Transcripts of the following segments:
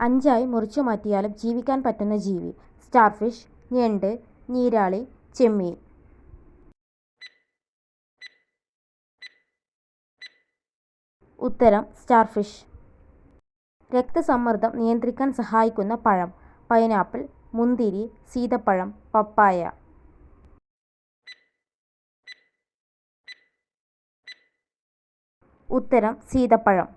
അഞ്ചായി മുറിച്ചു മാറ്റിയാലും ജീവിക്കാൻ പറ്റുന്ന ജീവി. സ്റ്റാർഫിഷ്, ഞണ്ട്, നീരാളി, ചെമ്മീൻ. ഉത്തരം സ്റ്റാർഫിഷ്. രക്തസമ്മർദ്ദം നിയന്ത്രിക്കാൻ സഹായിക്കുന്ന പഴം. പൈനാപ്പിൾ, മുന്തിരി, സീതപ്പഴം, പപ്പായ. ഉത്തരം സീതപ്പഴം.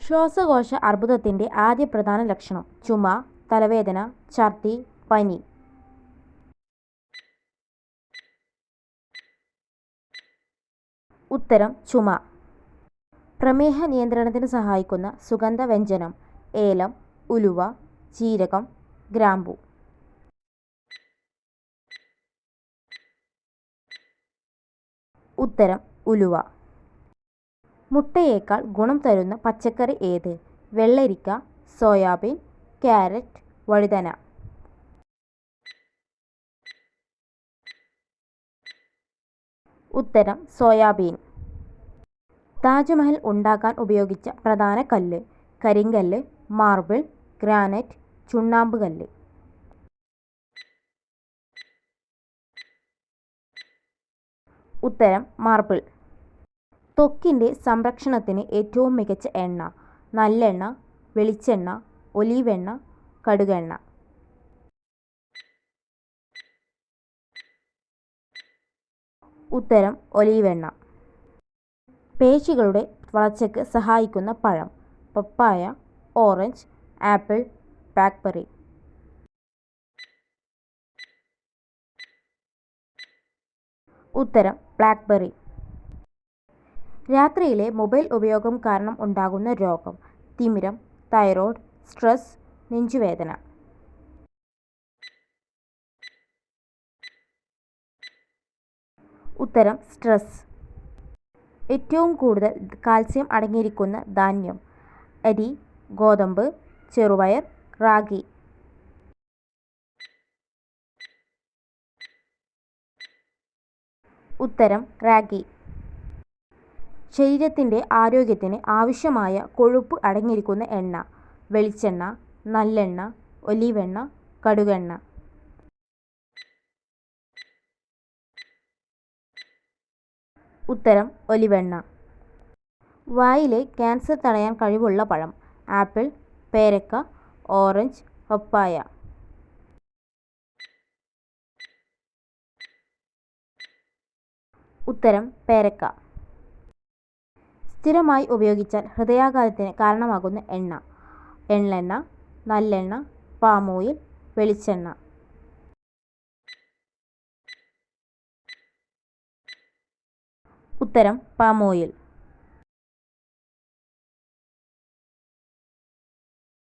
ശ്വാസകോശ അർബുദത്തിൻ്റെ ആദ്യ പ്രധാന ലക്ഷണം. ചുമ, തലവേദന, ഛർദി, പനി. ഉത്തരം ചുമ. പ്രമേഹ നിയന്ത്രണത്തിന് സഹായിക്കുന്ന സുഗന്ധവ്യഞ്ജനം. ഏലം, ഉലുവ, ജീരകം, ഗ്രാമ്പു. ഉത്തരം ഉലുവ. മുട്ടയേക്കാൾ ഗുണം തരുന്ന പച്ചക്കറി ഏത്? വെള്ളരിക്ക, സോയാബീൻ, ക്യാരറ്റ്, വഴുതന. ഉത്തരം സോയാബീൻ. താജ്മഹൽ ഉണ്ടാക്കാൻ ഉപയോഗിച്ച പ്രധാന കല്ല്. കരിങ്കല്ല്, മാർബിൾ, ഗ്രാനൈറ്റ്, ചുണ്ണാമ്പ് കല്ല്. ഉത്തരം മാർബിൾ. ത്വക്കിൻ്റെ സംരക്ഷണത്തിന് ഏറ്റവും മികച്ച എണ്ണ. നല്ലെണ്ണ, വെളിച്ചെണ്ണ, ഒലീവെണ്ണ, കടുകെണ്ണ. ഉത്തരം ഒലീവെണ്ണ. പേശികളുടെ വളർച്ചയ്ക്ക് സഹായിക്കുന്ന പഴം. പപ്പായ, ഓറഞ്ച്, ആപ്പിൾ, ബ്ലാക്ക്ബെറി. ഉത്തരം ബ്ലാക്ക്ബെറി. രാത്രിയിലെ മൊബൈൽ ഉപയോഗം കാരണം ഉണ്ടാകുന്ന രോഗം. തിമിരം, തൈറോയ്ഡ്, സ്ട്രെസ്, നെഞ്ചുവേദന. ഉത്തരം സ്ട്രെസ്. ഏറ്റവും കൂടുതൽ കാൽസ്യം അടങ്ങിയിരിക്കുന്ന ധാന്യം. അരി, ഗോതമ്പ്, ചെറുപയർ, റാഗി. ഉത്തരം റാഗി. ശരീരത്തിൻ്റെ ആരോഗ്യത്തിന് ആവശ്യമായ കൊഴുപ്പ് അടങ്ങിയിരിക്കുന്ന എണ്ണ. വെളിച്ചെണ്ണ, നല്ലെണ്ണ, ഒലീവെണ്ണ, കടുകെണ്ണ. ഉത്തരം ഒലിവെണ്ണ. വായിലെ ക്യാൻസർ തടയാൻ കഴിവുള്ള പഴം. ആപ്പിൾ, പേരക്ക, ഓറഞ്ച്, പപ്പായ. ഉത്തരം പേരക്ക. സ്ഥിരമായി ഉപയോഗിച്ചാൽ ഹൃദയാഘാതത്തിന് കാരണമാകുന്ന എണ്ണ. എള്ളെണ്ണ, നല്ലെണ്ണ, പാം ഓയിൽ, വെളിച്ചെണ്ണ. ഉത്തരം പാം ഓയിൽ.